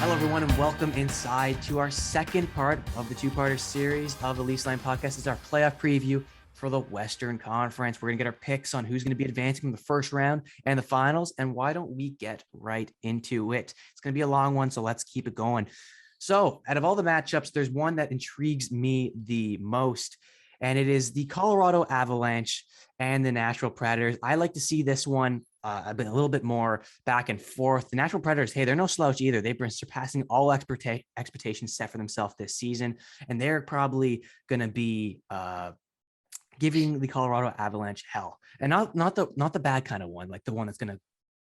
Hello, everyone, and welcome inside to our second part of the two-parter series of the Leafs Line podcast. It's our playoff preview for the Western Conference. We're going to get our picks on who's going to be advancing from the first round and the finals, and why don't we get right into it? It's going to be a long one, so let's keep it going. So, out of all the matchups, there's one that intrigues me the most, and it is the Colorado Avalanche and the Nashville Predators. I like to see this one a little bit more back and forth. The Nashville Predators, hey, they're no slouch either. They've been surpassing all expectations set for themselves this season, and they're probably going to be giving the Colorado Avalanche hell, and not the bad kind of one, like the one that's going to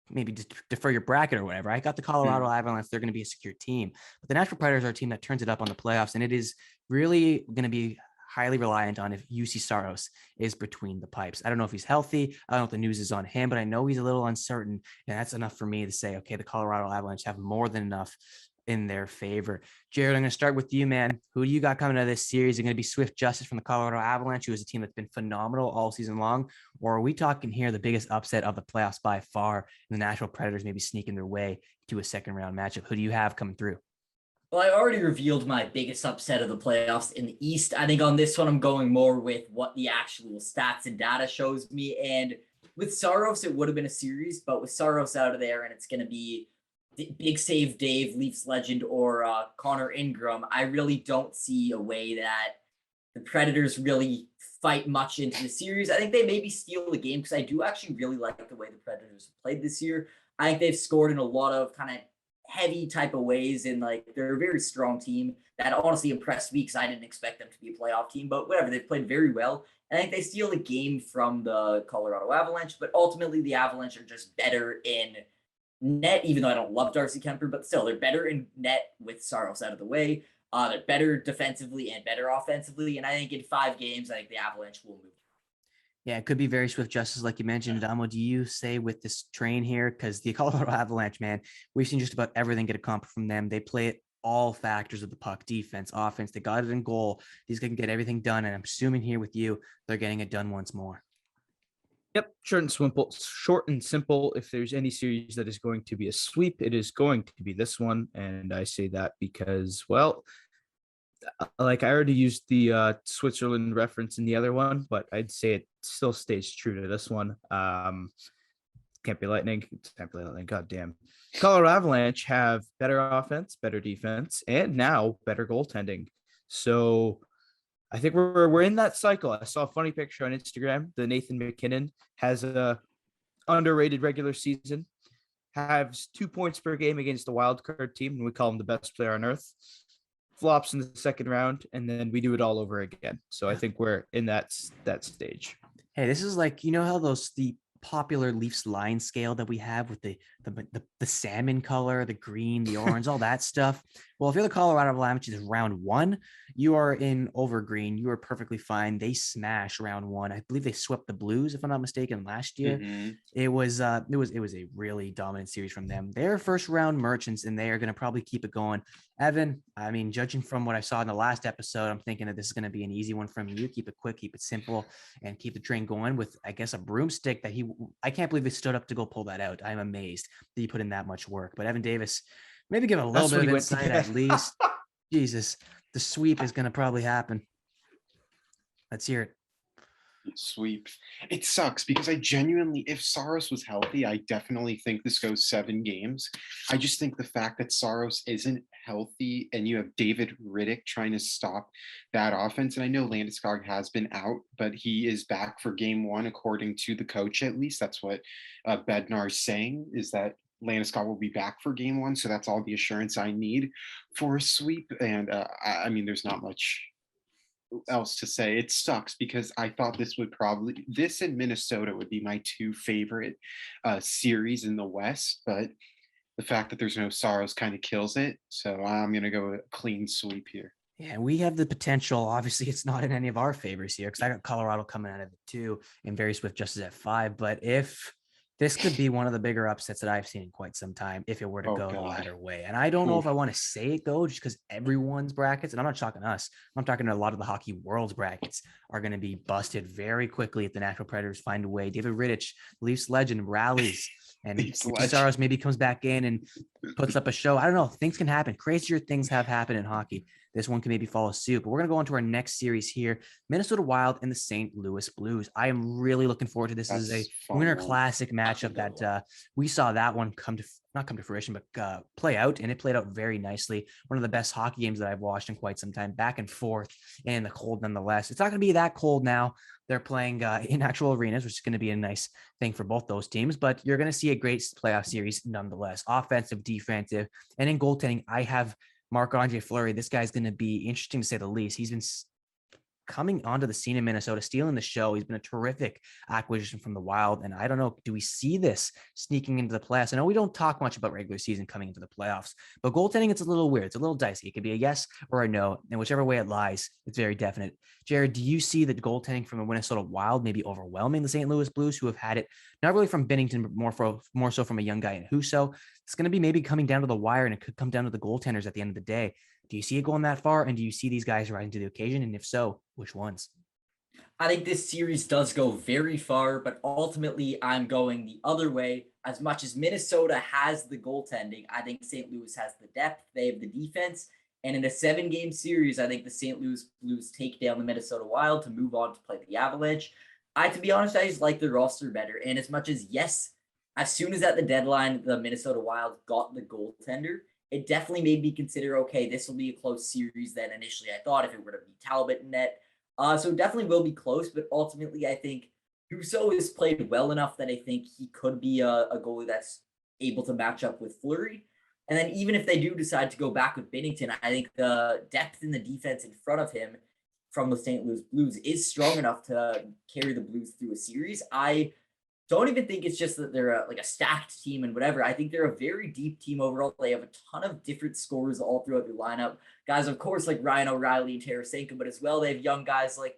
maybe just defer your bracket or whatever. I got the Colorado Avalanche. They're going to be a secure team, but the Nashville Predators are a team that turns it up on the playoffs, and it is really going to be highly reliant on if UC Saros is between the pipes. I don't know if he's healthy. I don't know if the news is on him, but I know he's a little uncertain, and that's enough for me to say, okay, the Colorado Avalanche have more than enough in their favor. Jared, I'm going to start with you, man. Who do you got coming out of this series? Is it going to be Swift Justice from the Colorado Avalanche, who is a team that's been phenomenal all season long? Or are we talking here the biggest upset of the playoffs by far, and the Nashville Predators maybe sneaking their way to a second round matchup? Who do you have coming through? Well, I already revealed my biggest upset of the playoffs in the East. I think on this one, I'm going more with what the actual stats and data shows me. And with Saros, it would have been a series, but with Saros out of there, and it's going to be Big Save Dave, Leafs legend, or Connor Ingram, I really don't see a way that the Predators really fight much into the series. I think they maybe steal the game because I do actually really like the way the Predators have played this year. I think they've scored in a lot of kind of heavy type of ways, and like they're a very strong team that honestly impressed me because I didn't expect them to be a playoff team, but whatever, they've played very well. And I think they steal the game from the Colorado Avalanche, but ultimately the Avalanche are just better in net, even though I don't love Darcy Kemper, but still they're better in net with Saros out of the way. They're better defensively and better offensively, and I think in 5 games, I think the Avalanche will move. Yeah, it could be very swift justice, like you mentioned. Damo, do you say with this train here? Because the Colorado Avalanche, man, we've seen just about everything get accomplished from them. They play it all factors of the puck, defense, offense. They got it in goal. These guys can get everything done. And I'm assuming here with you, they're getting it done once more. Yep, short and simple. Short and simple. If there's any series that is going to be a sweep, it is going to be this one. And I say that because, well, like I already used the Switzerland reference in the other one, but I'd say it still stays true to this one. Can't be Lightning. Can't be Lightning. God damn. Colorado Avalanche have better offense, better defense, and now better goaltending. So I think we're in that cycle. I saw a funny picture on Instagram. The Nathan McKinnon has a underrated regular season, has 2 points per game against the wild card team, and we call him the best player on earth. Flops in the second round, and then we do it all over again. So I think we're in that stage. Hey, this is like, you know how the popular Leafs line scale that we have with the salmon color, the green, the orange, all that stuff. Well, if you're the Colorado Avalanche, is round 1, you are in over green. You are perfectly fine. They smash round 1. I believe they swept the Blues, if I'm not mistaken, last year. It was a really dominant series from them. They're first round merchants, and they are going to probably keep it going. Evan, I mean, judging from what I saw in the last episode, I'm thinking that this is going to be an easy one from you. Keep it quick, keep it simple, and keep the train going with, I guess, a broomstick that I can't believe he stood up to go pull that out. I'm amazed that he put in that much work. But Evan Davis, maybe give a little bit of insight at least. Jesus, the sweep is going to probably happen. Let's hear it. Sweep. It sucks because I genuinely, if Saros was healthy, I definitely think this goes 7 games. I just think the fact that Saros isn't healthy and you have David Riddick trying to stop that offense, and I know Landeskog has been out, but he is back for game 1 according to the coach. At least that's what Bednar's saying, is that Landeskog will be back for game 1, so that's all the assurance I need for a sweep. And I mean, there's not much else to say. It sucks because I thought this and Minnesota would be my 2 favorite series in the West, but the fact that there's no Saros kind of kills it. So I'm going to go a clean sweep here. Yeah, we have the potential. Obviously, it's not in any of our favors here because I got Colorado coming out of it too, and very swift justice at 5. But if this could be one of the bigger upsets that I've seen in quite some time, if it were to go the latter way. And I don't know if I want to say it though, just because everyone's brackets, and I'm not talking us, I'm talking to a lot of the hockey world's brackets, are going to be busted very quickly if the Nashville Predators find a way. David Rittich, Leafs legend, rallies and Leafs Ricky legend. Saros maybe comes back in and puts up a show. I don't know. Things can happen. Crazier things have happened in hockey. This one can maybe follow suit. But we're going to go on to our next series here, Minnesota Wild and the St. Louis Blues. I am really looking forward to this. This is a winter classic matchup that we saw that one not come to fruition, but play out, and it played out very nicely. One of the best hockey games that I've watched in quite some time, back and forth in the cold nonetheless. It's not going to be that cold now. They're playing in actual arenas, which is going to be a nice thing for both those teams, but you're going to see a great playoff series nonetheless. Offensive, defensive, and in goaltending, I have Marc-Andre Fleury. This guy's going to be interesting to say the least. He's been coming onto the scene in Minnesota, stealing the show. He's been a terrific acquisition from the Wild. And I don't know, do we see this sneaking into the playoffs? I know we don't talk much about regular season coming into the playoffs, but goaltending, it's a little weird. It's a little dicey. It could be a yes or a no. And whichever way it lies, it's very definite. Jared, do you see the goaltending from the Minnesota Wild maybe overwhelming the St. Louis Blues, who have had it not really from Binnington, but more so from a young guy in Russo? It's going to be maybe coming down to the wire, and it could come down to the goaltenders at the end of the day. Do you see it going that far? And do you see these guys rising to the occasion? And if so, which ones? I think this series does go very far, but ultimately I'm going the other way. As much as Minnesota has the goaltending, I think St. Louis has the depth. They have the defense. And in a 7-game series, I think the St. Louis Blues take down the Minnesota Wild to move on to play the Avalanche. To be honest, I just like the roster better. And as much as, yes, as soon as at the deadline, the Minnesota Wild got the goaltender, it definitely made me consider, okay, this will be a close series than initially I thought if it were to be Talbot in net. So it definitely will be close, but ultimately I think Russo has played well enough that I think he could be a goalie that's able to match up with Fleury. And then even if they do decide to go back with Binnington, I think the depth in the defense in front of him from the St. Louis Blues is strong enough to carry the Blues through a series. I don't even think it's just that they're like a stacked team and whatever. I think they're a very deep team overall. They have a ton of different scorers all throughout their lineup. Guys, of course, like Ryan O'Reilly and Tarasenko, but as well, they have young guys like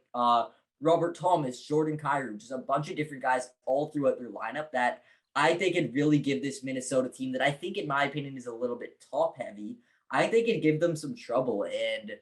Robert Thomas, Jordan Kyrou, just a bunch of different guys all throughout their lineup that I think could really give this Minnesota team that I think, in my opinion, is a little bit top heavy. I think it'd give them some trouble. And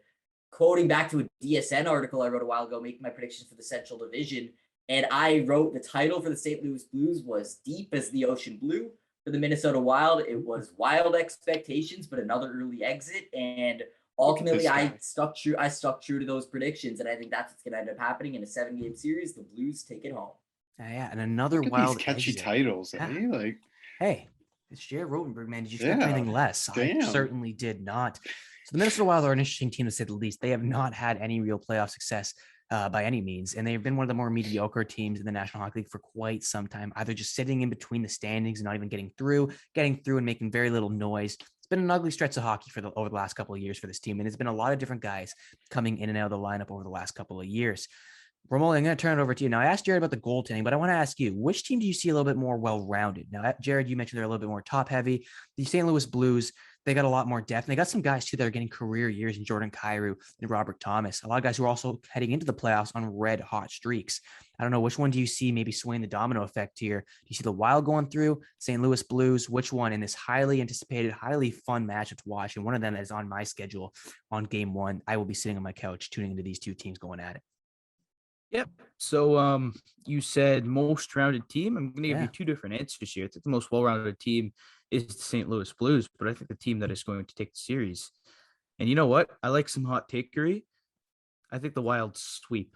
quoting back to a DSN article I wrote a while ago, making my predictions for the Central Division, and I wrote the title for the St. Louis Blues was Deep as the Ocean Blue. For the Minnesota Wild, it was Wild Expectations, but another early exit. And ultimately, I stuck true to those predictions, and I think that's what's going to end up happening in a 7-game series. The Blues take it home. Yeah, and another Look at Wild these catchy exit. titles, Yeah. eh? Like, hey, it's Jared Rotenberg, man. Did you expect anything less? Damn. I certainly did not. So the Minnesota Wild are an interesting team to say the least. They have not had any real playoff success by any means, and they've been one of the more mediocre teams in the National Hockey League for quite some time, either just sitting in between the standings and not even getting through and making very little noise. It's been an ugly stretch of hockey over the last couple of years for this team, and it's been a lot of different guys coming in and out of the lineup over the last couple of years. Rimoli, I'm going to turn it over to you. Now, I asked Jared about the goaltending, but I want to ask you, which team do you see a little bit more well-rounded? Now, Jared, you mentioned they're a little bit more top-heavy. The St. Louis Blues, they got a lot more depth. And they got some guys, too, that are getting career years in Jordan Kyrou and Robert Thomas. A lot of guys who are also heading into the playoffs on red-hot streaks. I don't know, which one do you see maybe swaying the domino effect here? Do you see the Wild going through, St. Louis Blues? Which one in this highly anticipated, highly fun matchup to watch? And one of them that is on my schedule on game one. I will be sitting on my couch tuning into these two teams going at it. Yep. So you said most rounded team. I'm going to give you two different answers here. I think the most well-rounded team is the St. Louis Blues, but I think the team that is going to take the series. And you know what? I like some hot takery. I think the Wild sweep.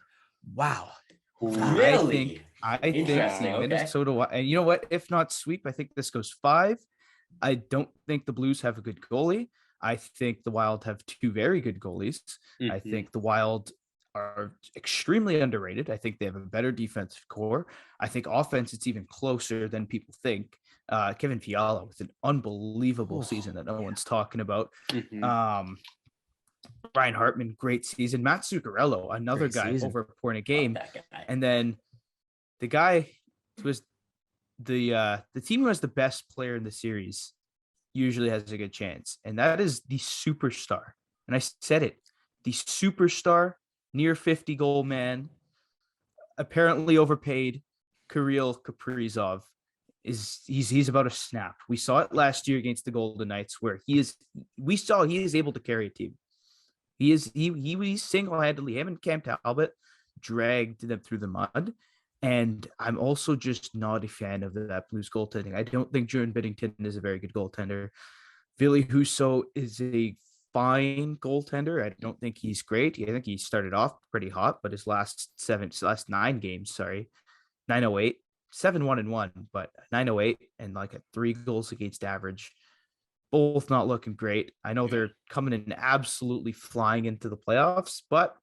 Wow. Really? I think Interesting. Minnesota. Okay. And you know what? If not sweep, I think this goes 5. I don't think the Blues have a good goalie. I think the Wild have 2 very good goalies. Mm-hmm. I think the Wild are extremely underrated. I think they have a better defensive core. I think offense, it's even closer than people think. Kevin Fiala with an unbelievable season that no one's talking about. Mm-hmm. Ryan Hartman, great season. Matt Zuccarello, another guy over a point a game. And then the guy who was the team who has the best player in the series usually has a good chance. And that is the superstar. And I said it, the superstar, near 50 goal man, apparently overpaid, Kirill Kaprizov he's about to snap. We saw it last year against the Golden Knights where he is able to carry a team. He single-handedly, him and Cam Talbot dragged them through the mud. And I'm also just not a fan of that Blues goaltending. I don't think Jordan Binnington is a very good goaltender. Ville Husso is a fine goaltender. I don't think he's great. I think he started off pretty hot, but his last 9 games, 908, 7-1-1, but 908 and like a 3 goals against average. Both not looking great. I know they're coming in absolutely flying into the playoffs, but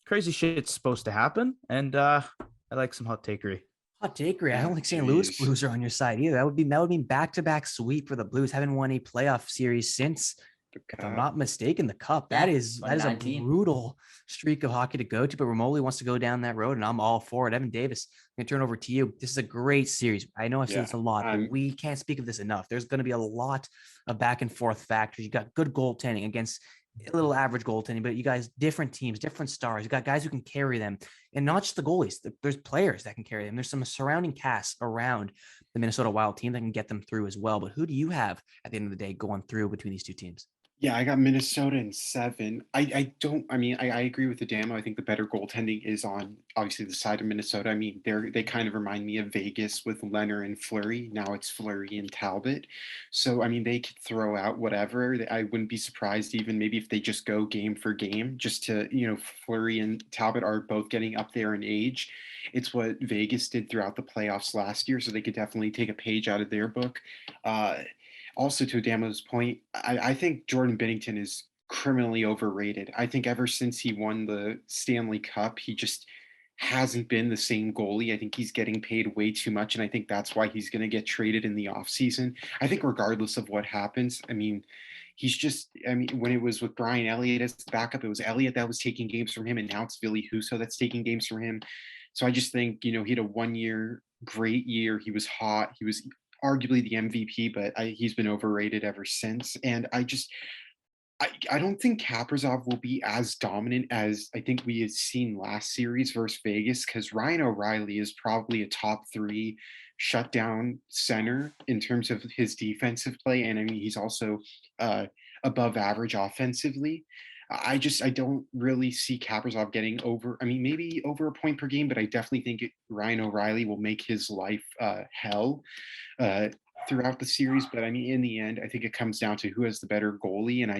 crazy shit's supposed to happen. And I like some hot takery. Hot takery. I don't think St. Jeez. Louis Blues are on your side either. That would mean back-to-back sweep for the Blues. Haven't won a playoff series since, if I'm not mistaken, the Cup. That is a 2019. brutal streak of hockey to go to. But Rimoli wants to go down that road, and I'm all for it. Evan Davis, I'm gonna turn over to you. This is a great series. I know I've said this a lot, but we can't speak of this enough. There's going to be a lot of back and forth factors. You got good goaltending against a little average goaltending, but you guys, different teams, different stars. You got guys who can carry them, and not just the goalies. There's players that can carry them. There's some surrounding cast around the Minnesota Wild team that can get them through as well. But who do you have at the end of the day going through between these two teams? Yeah, I got Minnesota in 7. I agree with Adamo. I think the better goaltending is on obviously the side of Minnesota. I mean, they kind of remind me of Vegas with Leonard and Fleury. Now it's Fleury and Talbot. So I mean, they could throw out whatever. I wouldn't be surprised even maybe if they just go game for game, just to, Fleury and Talbot are both getting up there in age. It's what Vegas did throughout the playoffs last year, so they could definitely take a page out of their book. Also, to Damo's point, I think Jordan Binnington is criminally overrated. I think ever since he won the Stanley Cup, he just hasn't been the same goalie. I think he's getting paid way too much, and I think that's why he's going to get traded in the offseason. I think regardless of what happens, I mean, when it was with Brian Elliott as the backup, it was Elliott that was taking games from him, and now it's Ville Husso that's taking games from him. So I just think, he had a 1 year great year. He was hot. He was arguably the MVP, but he's been overrated ever since. And I don't think Kaprizov will be as dominant as I think we had seen last series versus Vegas, because Ryan O'Reilly is probably a top 3 shutdown center in terms of his defensive play. And I mean, he's also above average offensively. I don't really see Kaprizov getting maybe over a point per game, but I definitely think Ryan O'Reilly will make his life hell throughout the series. But I mean, in the end, I think it comes down to who has the better goalie. And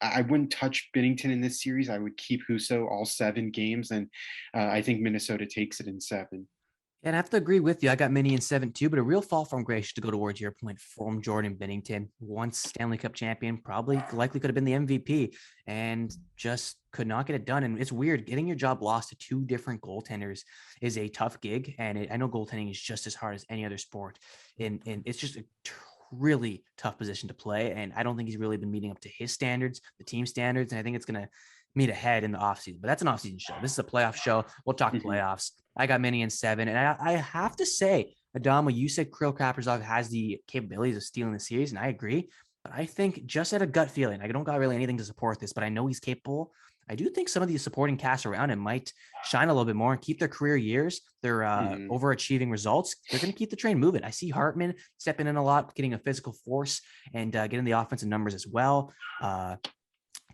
I wouldn't touch Binnington in this series. I would keep Husso all 7 games. And I think Minnesota takes it in 7. And I have to agree with you. I got Mini in 7 too, but a real fall from grace to go towards your point from Jordan Binnington, once Stanley Cup champion, probably likely could have been the MVP and just could not get it done. And it's weird, getting your job lost to 2 different goaltenders is a tough gig. And I know goaltending is just as hard as any other sport. And it's just a really tough position to play. And I don't think he's really been meeting up to his standards, the team standards. And I think it's going to meet ahead in the offseason, but that's an offseason show. This is a playoff show. We'll talk playoffs. I got Mini in 7. And I have to say, Adamo, you said Kirill Kaprizov has the capabilities of stealing the series, and I agree. But I think just at a gut feeling, I don't got really anything to support this, but I know he's capable. I do think some of the supporting cast around him might shine a little bit more and keep their career years, their overachieving results. They're going to keep the train moving. I see Hartman stepping in a lot, getting a physical force and getting the offensive numbers as well.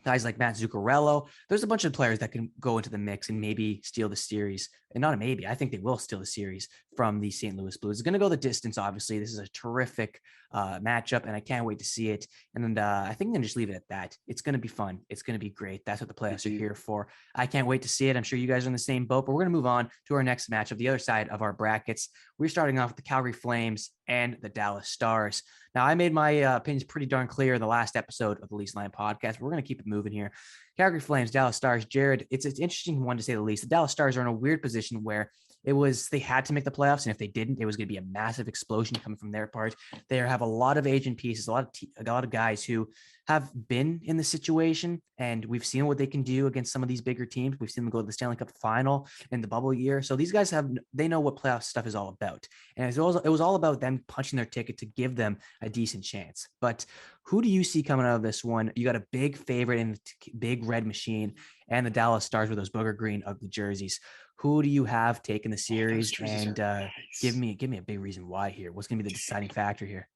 Guys like Matt Zuccarello. There's a bunch of players that can go into the mix and maybe steal the series. And not a maybe, I think they will steal the series from the St. Louis Blues. It's going to go the distance, obviously. This is a terrific matchup, and I can't wait to see it. And I think I'm going to just leave it at that. It's going to be fun. It's going to be great. That's what the playoffs are here for. I can't wait to see it. I'm sure you guys are in the same boat, but we're going to move on to our next match of the other side of our brackets. We're starting off with the Calgary Flames and the Dallas Stars. Now, I made my opinions pretty darn clear in the last episode of the Least Line podcast. We're going to keep it moving here. Calgary Flames, Dallas Stars. Jared, it's an interesting one to say the least. The Dallas Stars are in a weird position where they had to make the playoffs, and if they didn't, it was going to be a massive explosion coming from their part. They have a lot of aging pieces, a lot of guys who have been in the situation, and we've seen what they can do against some of these bigger teams. We've seen them go to the Stanley Cup final in the bubble year. So these guys they know what playoff stuff is all about. And it was all about them punching their ticket to give them a decent chance. But who do you see coming out of this one? You got a big favorite in the big red machine and the Dallas Stars with those booger green ugly jerseys. Who do you have taking the series? And nice. give me a big reason why here. What's going to be the deciding factor here?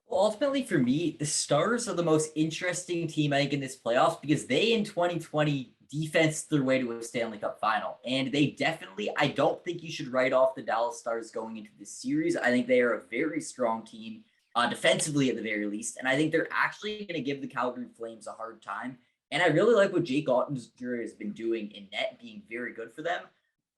Well, ultimately for me, the Stars are the most interesting team, I think, in this playoffs because they in 2020 defense their way to a Stanley Cup final. And they definitely, I don't think you should write off the Dallas Stars going into this series. I think they are a very strong team, defensively at the very least. And I think they're actually going to give the Calgary Flames a hard time. And I really like what Jake Ottinger has been doing in net, being very good for them.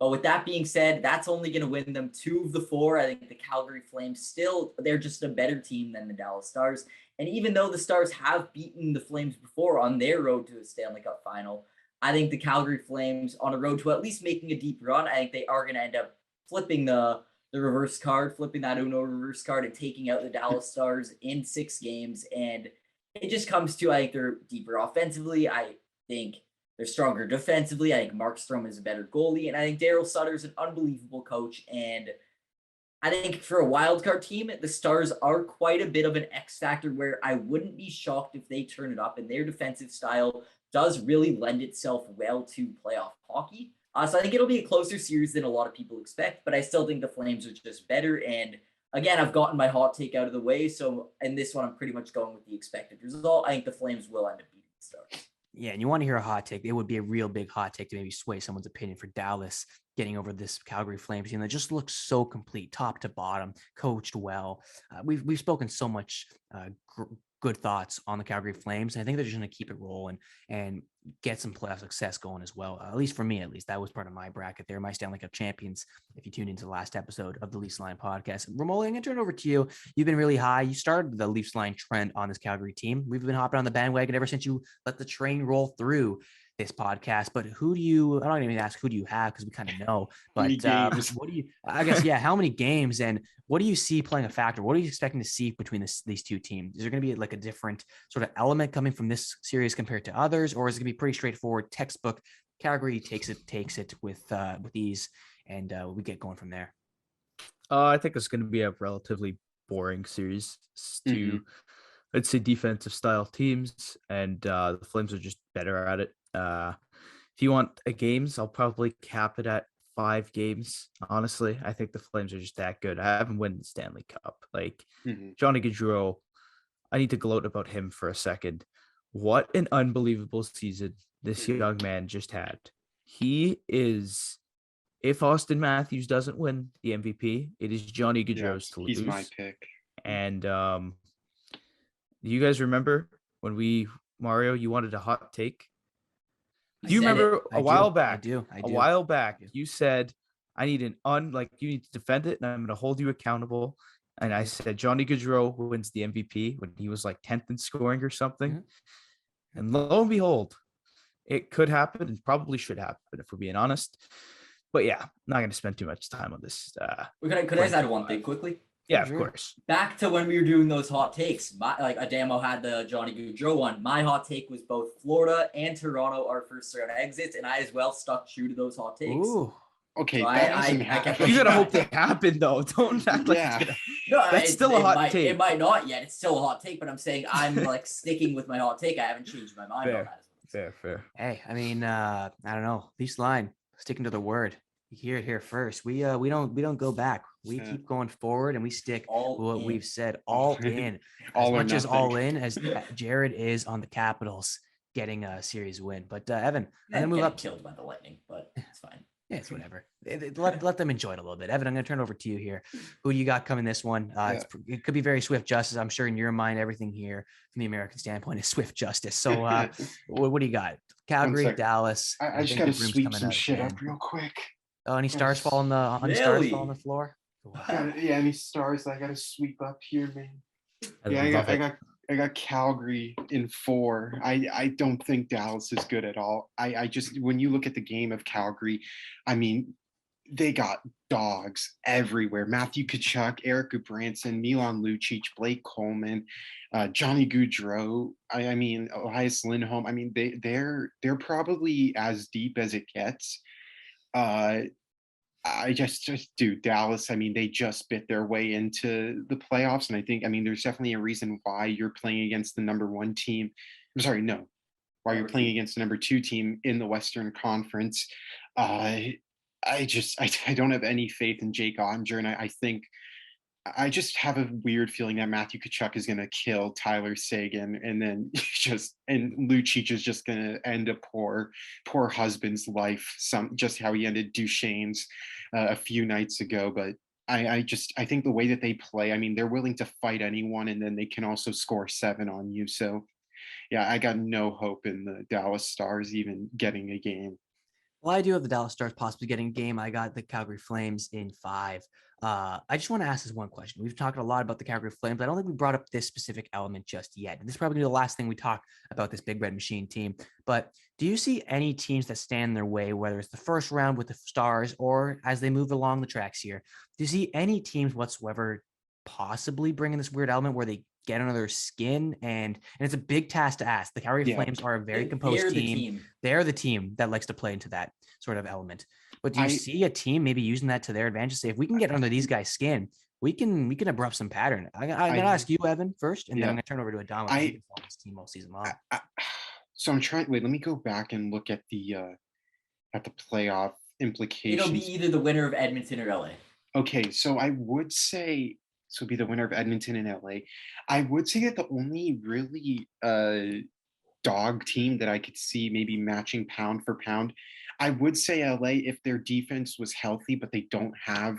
But with that being said, that's only going to win them 2 of the 4. I think the Calgary Flames still, they're just a better team than the Dallas Stars. And even though the Stars have beaten the Flames before on their road to a Stanley Cup final, I think the Calgary Flames on a road to at least making a deep run, I think they are going to end up flipping the reverse card, flipping that Uno reverse card and taking out the Dallas Stars in 6 games. And it just comes to, I think they're deeper offensively. I think they're stronger defensively. I think Markstrom is a better goalie. And I think Daryl Sutter is an unbelievable coach. And I think for a wildcard team, the Stars are quite a bit of an X factor where I wouldn't be shocked if they turn it up, and their defensive style does really lend itself well to playoff hockey. So I think it'll be a closer series than a lot of people expect, but I still think the Flames are just better. And again, I've gotten my hot take out of the way. So in this one, I'm pretty much going with the expected result. I think the Flames will end up beating the Stars. Yeah, and you want to hear a hot take. It would be a real big hot take to maybe sway someone's opinion for Dallas getting over this Calgary Flames team that just looks so complete, top to bottom, coached well. We've spoken so much good thoughts on the Calgary Flames. And I think they're just going to keep it rolling and get some playoff success going as well. At least for me, at least that was part of my bracket. They're my Stanley Cup champions. If you tuned into the last episode of the Leafs Line podcast, Rimoli, I'm going to turn it over to you. You've been really high. You started the Leafs Line trend on this Calgary team. We've been hopping on the bandwagon ever since you let the train roll through this podcast. But who do you, I'm not even ask who do you have because we kind of know, but what do you, I guess, yeah, how many games and what do you see playing a factor? What are you expecting to see between these two teams? Is there going to be like a different sort of element coming from this series compared to others, or is it going to be pretty straightforward textbook? Calgary takes it with ease, and we get going from there. I think it's going to be a relatively boring series to, let's say, defensive style teams, and the Flames are just better at it. If you want games, I'll probably cap it at 5 games. Honestly, I think the Flames are just that good. I haven't won the Stanley Cup. Like Johnny Gaudreau, I need to gloat about him for a second. What an unbelievable season this young man just had. He is, if Austin Matthews doesn't win the MVP, it is Johnny Gaudreau's to lose. He's my pick. And do you guys remember when Mario, you wanted a hot take? Do you remember a while back? I do. A while back, you said, I need you need to defend it, and I'm going to hold you accountable. And I said, Johnny Gaudreau wins the MVP when he was like 10th in scoring or something. And lo and behold, it could happen and probably should happen if we're being honest. But yeah, I'm not going to spend too much time on this. Could I just add one thing quickly? Yeah, of course. Back to when we were doing those hot takes, Adamo had the Johnny Gaudreau one. My hot take was both Florida and Toronto are first round exits, and I as well stuck true to those hot takes. Ooh. Okay, so you gotta hope they happen though. Don't act like that's still a hot take. It might not yet. It's still a hot take, but I'm saying I'm like sticking with my hot take. I haven't changed my mind on that. Fair. Hey, I mean, I don't know. Leafs Line, sticking to the word. You hear it here first. We don't go back. We keep going forward and we stick what we've said all in. As much as all in as Jared is on the Capitals getting a series win. But Evan, and then move up. Killed by the Lightning, but it's fine. Yeah, it's whatever. Let them enjoy it a little bit. Evan, I'm going to turn it over to you here. Who do you got coming this one? It could be very swift justice. I'm sure in your mind, everything here from the American standpoint is swift justice. So what do you got? Calgary, Dallas. I just got to sweep some shit up real quick. Oh, any stars fall on the floor? Wow. Yeah, any stars I got to sweep up here, man. I got Calgary in 4. I don't think Dallas is good at all. I just, when you look at the game of Calgary, I mean, they got dogs everywhere. Matthew Tkachuk, Eric Branson, Milan Lucic, Blake Coleman, Johnny Gaudreau. I mean, Elias Lindholm. I mean, they're probably as deep as it gets. I just do Dallas. I mean, they just bit their way into the playoffs. And I think, I mean, there's definitely a reason why you're playing against the number 1 team. I'm sorry, no, why you're playing against the number 2 team in the Western Conference. I don't have any faith in Jake Ottinger. And I think I just have a weird feeling that Matthew Tkachuk is going to kill Tyler Seguin, and then Lucic is just going to end a poor husband's life. Just how he ended Duchesne's a few nights ago. But I think the way that they play, I mean, they're willing to fight anyone, and then they can also score 7 on you. So yeah, I got no hope in the Dallas Stars even getting a game. Well, I do have the Dallas Stars possibly getting a game. I got the Calgary Flames in 5. I just want to ask this one question. We've talked a lot about the Calgary Flames, but I don't think we brought up this specific element just yet. And this is probably the last thing we talk about this Big Red Machine team. But do you see any teams that stand in their way, whether it's the first round with the Stars or as they move along the tracks here? Do you see any teams whatsoever possibly bringing this weird element where they get under their skin? And it's a big task to ask. The Calgary Flames are a very composed They're team. They're the team that likes to play into that sort of element. But do you see a team maybe using that to their advantage? Say, if we can get under these guys' skin, we can abrupt some pattern. I'm gonna ask you, Evan, first, and then I'm gonna turn over to Adam. This team all season long. So I'm trying. Wait, let me go back and look at the playoff implications. It'll be either the winner of Edmonton or LA. Okay, so I would say so. Be the winner of Edmonton and LA. I would say that the only really dog team that I could see maybe matching pound for pound, I would say LA if their defense was healthy, but they don't have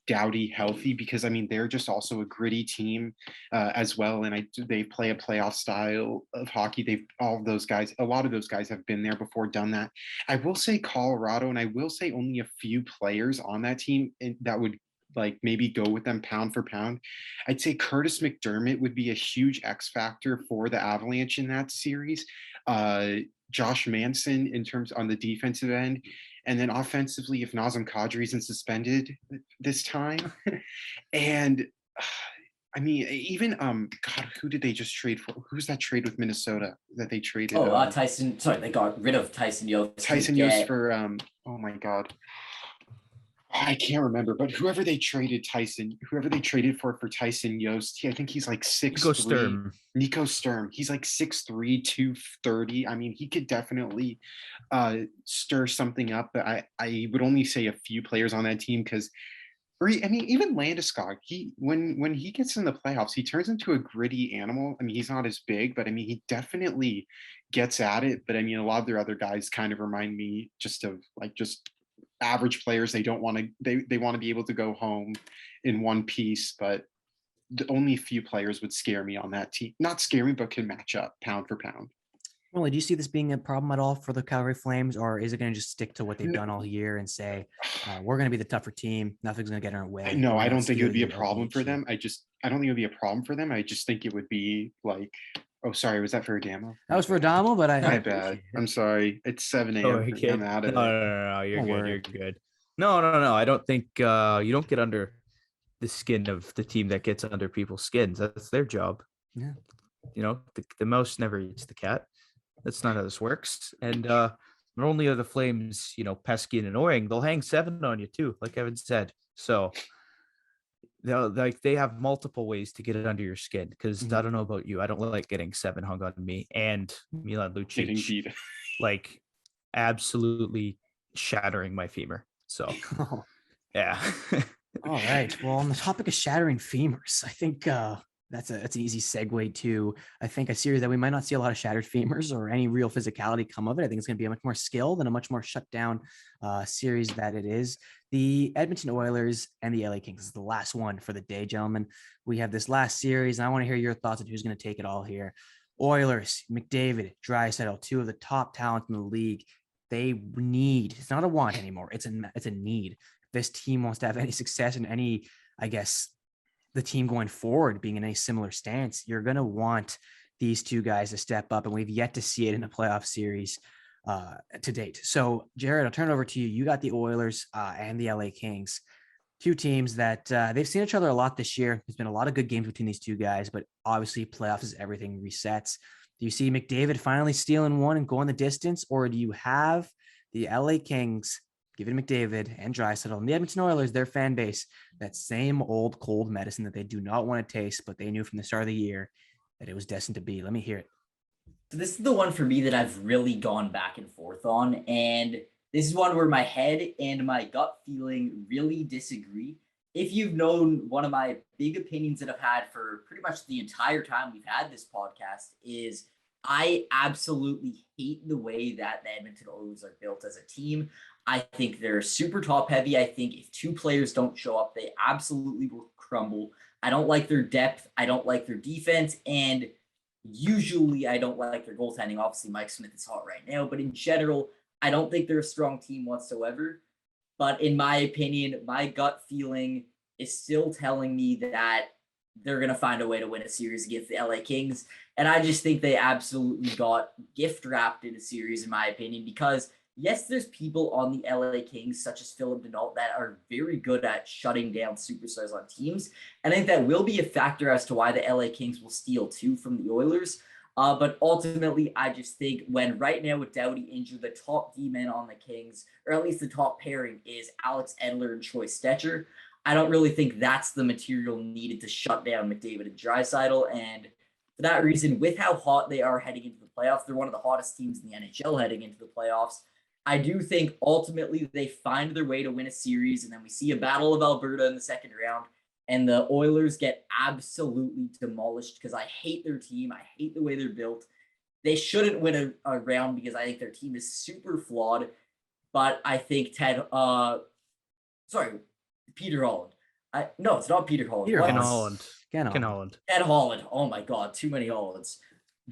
Doughty healthy, because I mean they're just also a gritty team as well, and they play a playoff style of hockey. A lot of those guys have been there before, done that. I will say Colorado, and I will say only a few players on that team that would like maybe go with them pound for pound. I'd say Curtis McDermott would be a huge X factor for the Avalanche in that series. Josh Manson in terms on the defensive end, and then offensively, if Nazem Kadri isn't suspended this time, and I mean even God, who did they just trade for? Who's that trade with Minnesota that they traded? Tyson. Sorry, they got rid of Tyson Yost. Tyson Yost for oh my God. I can't remember, but whoever they traded for Tyson Yost, I think he's like 6'3". Nico Sturm. He's like 6'3", 230. I mean, he could definitely stir something up. But I would only say a few players on that team because, I mean, even Landeskog. When he gets in the playoffs, he turns into a gritty animal. I mean, he's not as big, but I mean, he definitely gets at it. But I mean, a lot of their other guys kind of remind me just average players. They want to be able to go home in one piece, but the only few players would scare me on that team. Not scare me, but can match up pound for pound. Well, do you see this being a problem at all for the Calgary Flames, or is it going to just stick to what they've done all year and say, we're going to be the tougher team, nothing's going to get in our way? No, I don't think it would be a problem for them. I don't think it would be a problem for them. I just think it would be like, oh, sorry, was that for Adamo? That was for Adamo, but my bad. I'm sorry. It's 7 a.m. I'm out of it. No, you're good. You're good. No. I don't think you don't get under the skin of the team that gets under people's skins. That's their job. Yeah. You know, the mouse never eats the cat. That's not how this works. And not only are the Flames, pesky and annoying, they'll hang 7 on you too, like Evan said. So they have multiple ways to get it under your skin, because I don't know about you, I don't like getting 7 hung on me. And Milan Lucic like absolutely shattering my femur. So yeah. All right. Well, on the topic of shattering femurs, I think that's an easy segue to, I think, a series that we might not see a lot of shattered femurs or any real physicality come of it. I think it's going to be a much more skilled and a much more shut down series that it is. The Edmonton Oilers and the LA Kings. This is the last one for the day, gentlemen. We have this last series, and I want to hear your thoughts on who's going to take it all here. Oilers, McDavid, Draisaitl, 2 of the top talents in the league. They need, it's not a want anymore. It's a need. If this team wants to have any success in any, I guess, the team going forward being in a similar stance, you're going to want these 2 guys to step up, and we've yet to see it in a playoff series to date. So Jared, I'll turn it over to you. You got the Oilers and the LA Kings, 2 teams that they've seen each other a lot this year. There's been a lot of good games between these 2 guys, but obviously playoffs is everything resets. Do you see McDavid finally stealing one and going the distance, or do you have the LA Kings giving McDavid and Draisaitl and the Edmonton Oilers, their fan base, that same old cold medicine that they do not want to taste, but they knew from the start of the year that it was destined to be? Let me hear it. So this is the one for me that I've really gone back and forth on, and this is one where my head and my gut feeling really disagree. if you've known, one of my big opinions that I've had for pretty much the entire time we've had this podcast is I absolutely hate the way that the Edmonton Oilers are built as a team. I think they're super top heavy. I think if two players don't show up, they absolutely will crumble. I don't like their depth. I don't like their defense. And usually I don't like their goaltending. Obviously, Mike Smith is hot right now. But in general, I don't think they're a strong team whatsoever. But in my opinion, my gut feeling is still telling me that they're going to find a way to win a series against the LA Kings. And I just think they absolutely got gift wrapped in a series, in my opinion, because yes, there's people on the LA Kings, such as Philip Denault, that are very good at shutting down superstars on teams. And I think that will be a factor as to why the LA Kings will steal two from the Oilers. But ultimately, I just think when right now with Doughty injured, the top D-men on the Kings, or at least the top pairing, is Alex Edler and Troy Stetcher. I don't really think that's the material needed to shut down McDavid and Draisaitl. And for that reason, with how hot they are heading into the playoffs, they're one of the hottest teams in the NHL heading into the playoffs. I do think ultimately they find their way to win a series, and then we see a Battle of Alberta in the second round, and the Oilers get absolutely demolished because I hate their team. I hate the way they're built. They shouldn't win a round because I think their team is super flawed, but I think Peter Holland. No, it's not Peter Holland. Peter Ken Holland. Holland. Ed Holland. Oh my God, too many Hollands.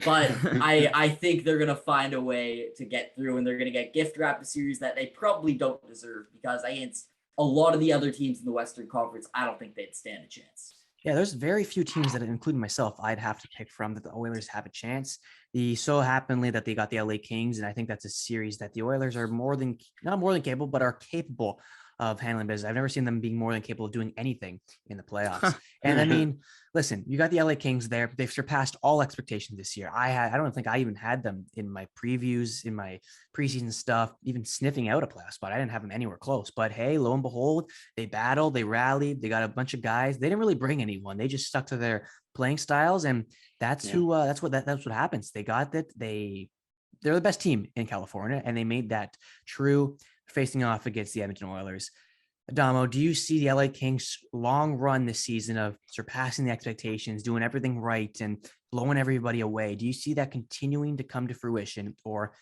But I think they're gonna find a way to get through, and they're gonna get gift wrapped a series that they probably don't deserve, because against a lot of the other teams in the Western Conference, I don't think they'd stand a chance. Yeah, there's very few teams that, including myself, I'd have to pick from that the Oilers have a chance. The so happenly that they got the LA Kings, and I think that's a series that the Oilers are not more than capable, but are capable of handling business. I've never seen them being more than capable of doing anything in the playoffs. And I mean, listen, you got the LA Kings there. They've surpassed all expectations this year. I don't think I even had them in my previews, in my preseason stuff, even sniffing out a playoff spot. I didn't have them anywhere close. But hey, lo and behold, they battled, they rallied, they got a bunch of guys. They didn't really bring anyone. They just stuck to their playing styles, and that's what happens. They got that. They're the best team in California, and they made that true facing off against the Edmonton Oilers. Adamo, do you see the LA Kings' long run this season of surpassing the expectations, doing everything right, and blowing everybody away? Do you see that continuing to come to fruition, or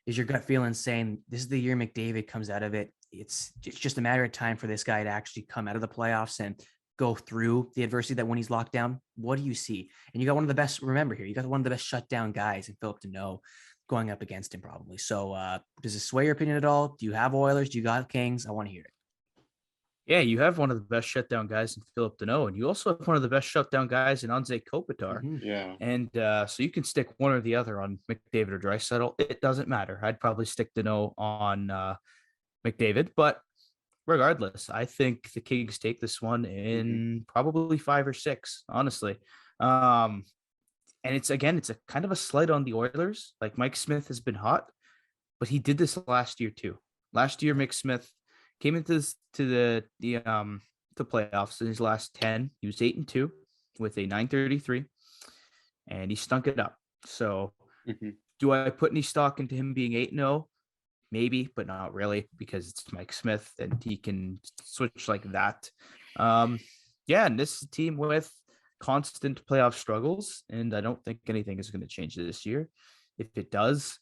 is your gut feeling saying this is the year McDavid comes out of it? It's just a matter of time for this guy to actually come out of the playoffs and go through the adversity that when he's locked down? What do you see? And you got one of the best, remember here, you got one of the best shutdown guys in Philip Deneau going up against him probably. So does this sway your opinion at all? Do you have Oilers? Do you got Kings? I want to hear it. Yeah, you have one of the best shutdown guys in Philip Deneau, and you also have one of the best shutdown guys in Anze Kopitar. Mm-hmm. Yeah. And so you can stick one or the other on McDavid or Draisaitl. It doesn't matter. I'd probably stick Deneau on McDavid, but regardless, I think the Kings take this one in probably 5 or 6, honestly. And it's a kind of a slight on the Oilers. Like, Mike Smith has been hot, but he did this last year too. Last year, Mike Smith came into the playoffs in his last 10. He was 8-2 with a .933, and he stunk it up. So, do I put any stock into him being 8-0? Maybe, but not really, because it's Mike Smith and he can switch like that. Yeah, and this is a team with constant playoff struggles, and I don't think anything is going to change this year. If it does,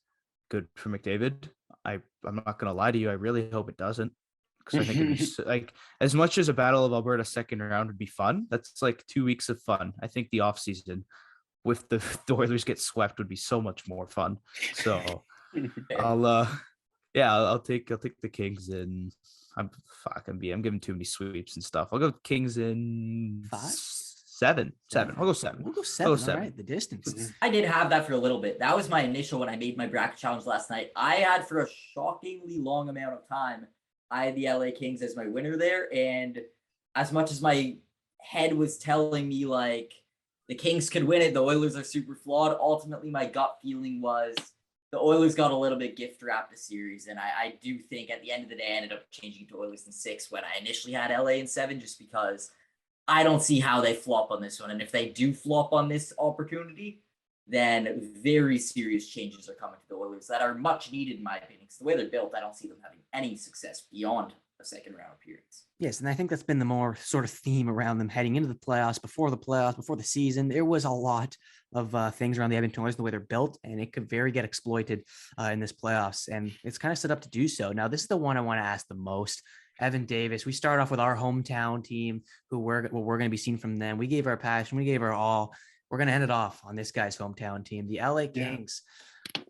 good for McDavid. I'm not going to lie to you. I really hope it doesn't, because I think it'd be like, as much as a Battle of Alberta second round would be fun, that's like 2 weeks of fun. I think the offseason with the Oilers get swept would be so much more fun. So I'll take the Kings, and I'm giving too many sweeps and stuff. I'll go Kings in 5? 7. I'll go 7. We'll go 7. All right, the distance. I did have that for a little bit. That was my initial when I made my bracket challenge last night. I had, for a shockingly long amount of time, I had the LA Kings as my winner there. And as much as my head was telling me like the Kings could win it, the Oilers are super flawed, ultimately my gut feeling was the Oilers got a little bit gift wrapped a series. And I do think at the end of the day, I ended up changing to Oilers in 6 when I initially had LA in 7, just because I don't see how they flop on this one. And if they do flop on this opportunity, then very serious changes are coming to the Oilers that are much needed, in my opinion. Because the way they're built, I don't see them having any success beyond a second round appearance. Yes, and I think that's been the more sort of theme around them heading into the playoffs, before the season. There was a lot of things around the Edmonton Oilers, the way they're built, and it could very get exploited in this playoffs, and it's kind of set up to do so. Now, this is the one I want to ask the most. Evan Davis. We start off with our hometown team, who we're going to be seeing from them. We gave our passion, we gave our all. We're going to end it off on this guy's hometown team, the LA Kings.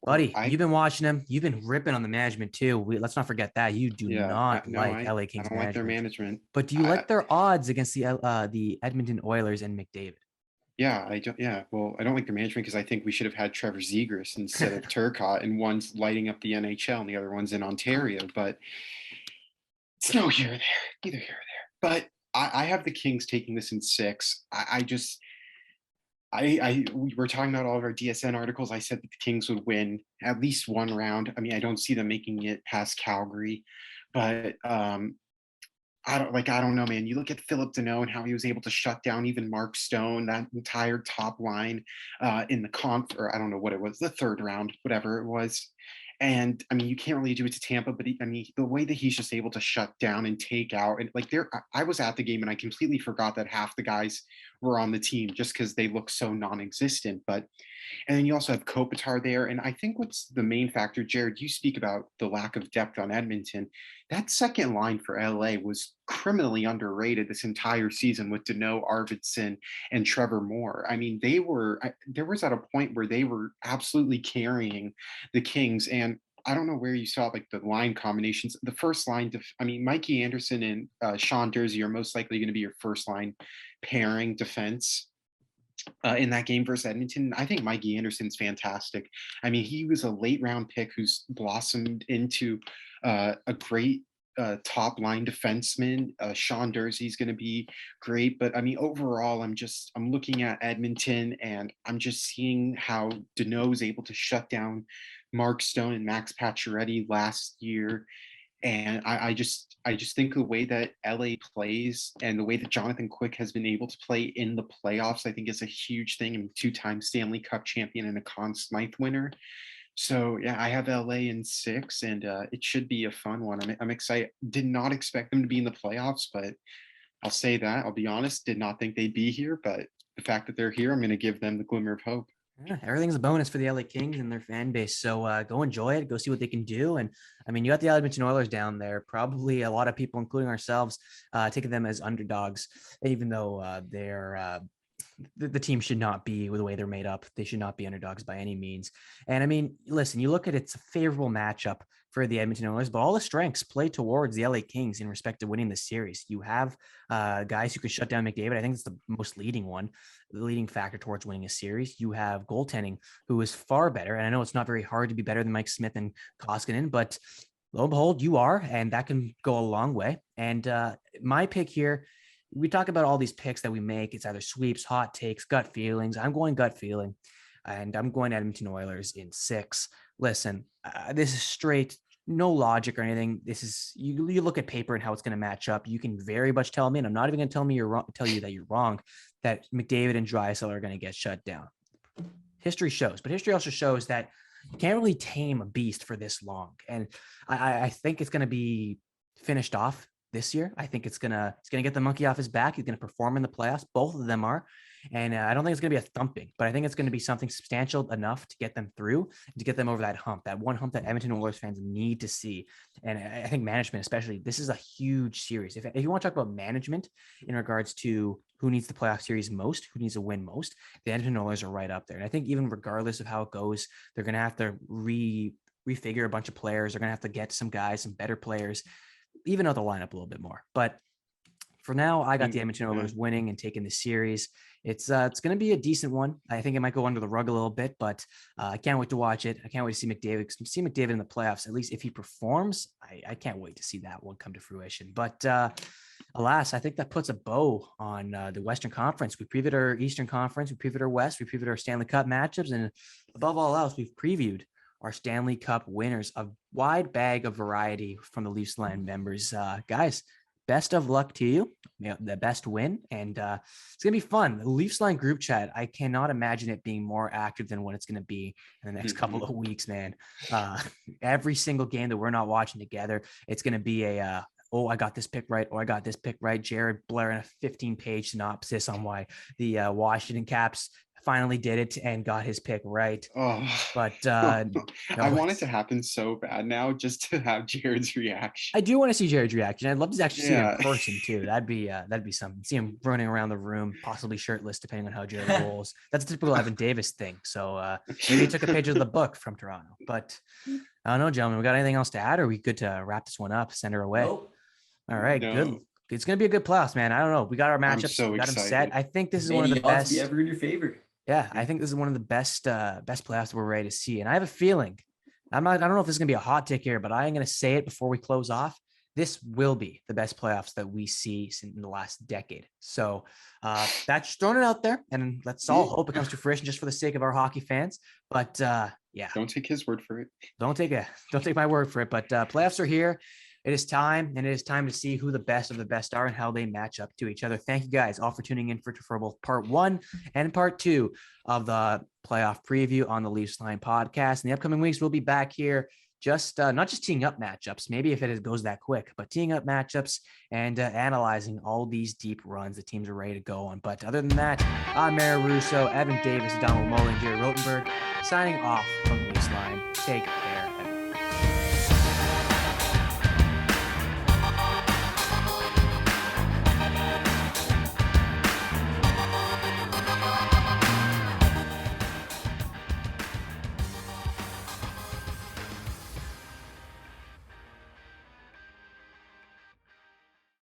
Buddy, you've been watching them. You've been ripping on the management too. Let's not forget that. You do not like LA Kings I don't like their management. But do you like their odds against the Edmonton Oilers and McDavid? Yeah, I don't. Yeah, well, I don't like their management because I think we should have had Trevor Zegras instead of Turcotte, and one's lighting up the NHL and the other one's in Ontario. But it's no here or there, neither here or there. But I have the Kings taking this in 6. We were talking about all of our DSN articles. I said that the Kings would win at least one round. I mean, I don't see them making it past Calgary, but I don't know, man. You look at Philip Deneau and how he was able to shut down even Mark Stone, that entire top line in the or I don't know what it was, the third round, whatever it was. And I mean, you can't really do it to Tampa, but the way that he's just able to shut down and take out, and I was at the game and I completely forgot that half the guys were on the team just because they look so non-existent. But and then you also have Kopitar there. And I think what's the main factor, Jared, you speak about the lack of depth on Edmonton. That second line for LA was criminally underrated this entire season with Deneau, Arvidsson, and Trevor Moore. I mean, there was at a point where they were absolutely carrying the Kings. And I don't know where you saw like the line combinations. The first line, Mikey Anderson and Sean Dursey are most likely going to be your first line pairing defense in that game versus Edmonton. I think Mikey Anderson's fantastic. I mean, he was a late round pick who's blossomed into a great top line defenseman. Sean Dursey's going to be great, but I mean, overall, I'm looking at Edmonton and I'm just seeing how Deneau is able to shut down Mark Stone and Max Pacioretty last year. And I just think the way that LA plays and the way that Jonathan Quick has been able to play in the playoffs, I think is a huge thing. And 2-time Stanley Cup champion and a Conn Smythe winner. So yeah, I have LA in 6, and it should be a fun one. I'm excited. Did not expect them to be in the playoffs, but I'll say that. I'll be honest, did not think they'd be here. But the fact that they're here, I'm going to give them the glimmer of hope. Yeah, everything's a bonus for the LA Kings and their fan base. So go enjoy it. Go see what they can do. And I mean, you got the Edmonton Oilers down there. Probably a lot of people, including ourselves, taking them as underdogs, even though they're the team should not be with the way they're made up. They should not be underdogs by any means. And I mean, listen, you look at it's a favorable matchup for the Edmonton Oilers, but all the strengths play towards the LA Kings in respect to winning the series. You have guys who can shut down McDavid. I think it's the most leading factor towards winning a series. You have goaltending, who is far better. And I know it's not very hard to be better than Mike Smith and Koskinen, but lo and behold, you are, and that can go a long way. And my pick here, we talk about all these picks that we make. It's either sweeps, hot takes, gut feelings. I'm going gut feeling, and I'm going Edmonton Oilers in 6. Listen, this is straight, no logic or anything. This is you look at paper and how it's going to match up. You can very much tell me, and I'm not even going to tell you that you're wrong, that McDavid and Draisaitl are going to get shut down. History shows, but history also shows that you can't really tame a beast for this long. And I think it's going to be finished off this year. I think it's gonna get the monkey off his back. He's gonna perform in the playoffs. Both of them are, and I don't think it's gonna be a thumping, but I think it's gonna be something substantial enough to get them through, to get them over that hump, that one hump that Edmonton Oilers fans need to see. And I think management, especially, this is a huge series. If you want to talk about management in regards to who needs the playoff series most, who needs to win most, the Edmonton Oilers are right up there. And I think even regardless of how it goes, they're gonna have to refigure a bunch of players. They're gonna have to get some guys, some better players, even out the lineup a little bit more. But for now, I got the Edmonton Oilers winning and taking the series. It's going to be a decent one. I think it might go under the rug a little bit, but I can't wait to watch it. I can't wait to see McDavid. See McDavid in the playoffs. At least if he performs, I can't wait to see that one come to fruition. But alas, I think that puts a bow on the Western Conference. We previewed our Eastern Conference. We previewed our West. We previewed our Stanley Cup matchups. And above all else, we've previewed our Stanley Cup winners, a wide bag of variety from the Leafs Land members. Guys, best of luck to you. The best win. And it's going to be fun. The Leafs Line group chat, I cannot imagine it being more active than what it's going to be in the next couple of weeks, man. Every single game that we're not watching together, it's going to be a oh, I got this pick right, or I got this pick right. Jared Blair in a 15-page synopsis on why the Washington Caps finally did it and got his pick right. Oh, But I no, want it to happen so bad now, just to have Jared's reaction. I do want to see Jared's reaction. I'd love to actually see it Yeah. in person too. That'd be something. See him running around the room, possibly shirtless, depending on how Jared rolls. That's a typical Evan Davis thing. So maybe he took a page of the book from Toronto. But I don't know, gentlemen. We got anything else to add? Or are we good to wrap this one up? Send her away. Nope. All right, No. good. It's gonna be a good playoffs, man. I don't know. We got our I'm matchups. so We got them set. excited. I think this is May one of the the odds best. be ever in your favor. Yeah, I think this is one of the best playoffs we're ready to see. And I have a feeling, I don't know if this is gonna be a hot take here, but I am gonna say it before we close off. This will be the best playoffs that we see in the last decade. So that's throwing it out there, and let's all hope it comes to fruition just for the sake of our hockey fans. But yeah, Don't take his word for it. don't take my word for it. But playoffs are here. It is time, and it is time to see who the best of the best are and how they match up to each other. Thank you guys all for tuning in for both part 1 and part 2 of the playoff preview on the Leafs Line podcast. In the upcoming weeks, we'll be back here just not just teeing up matchups, maybe if it goes that quick, but teeing up matchups and analyzing all these deep runs the teams are ready to go on. But other than that, I'm Mayor Russo, Evan Davis, Donald Mullen, Jerry Rotenberg, signing off from the Leafs Line. Take care.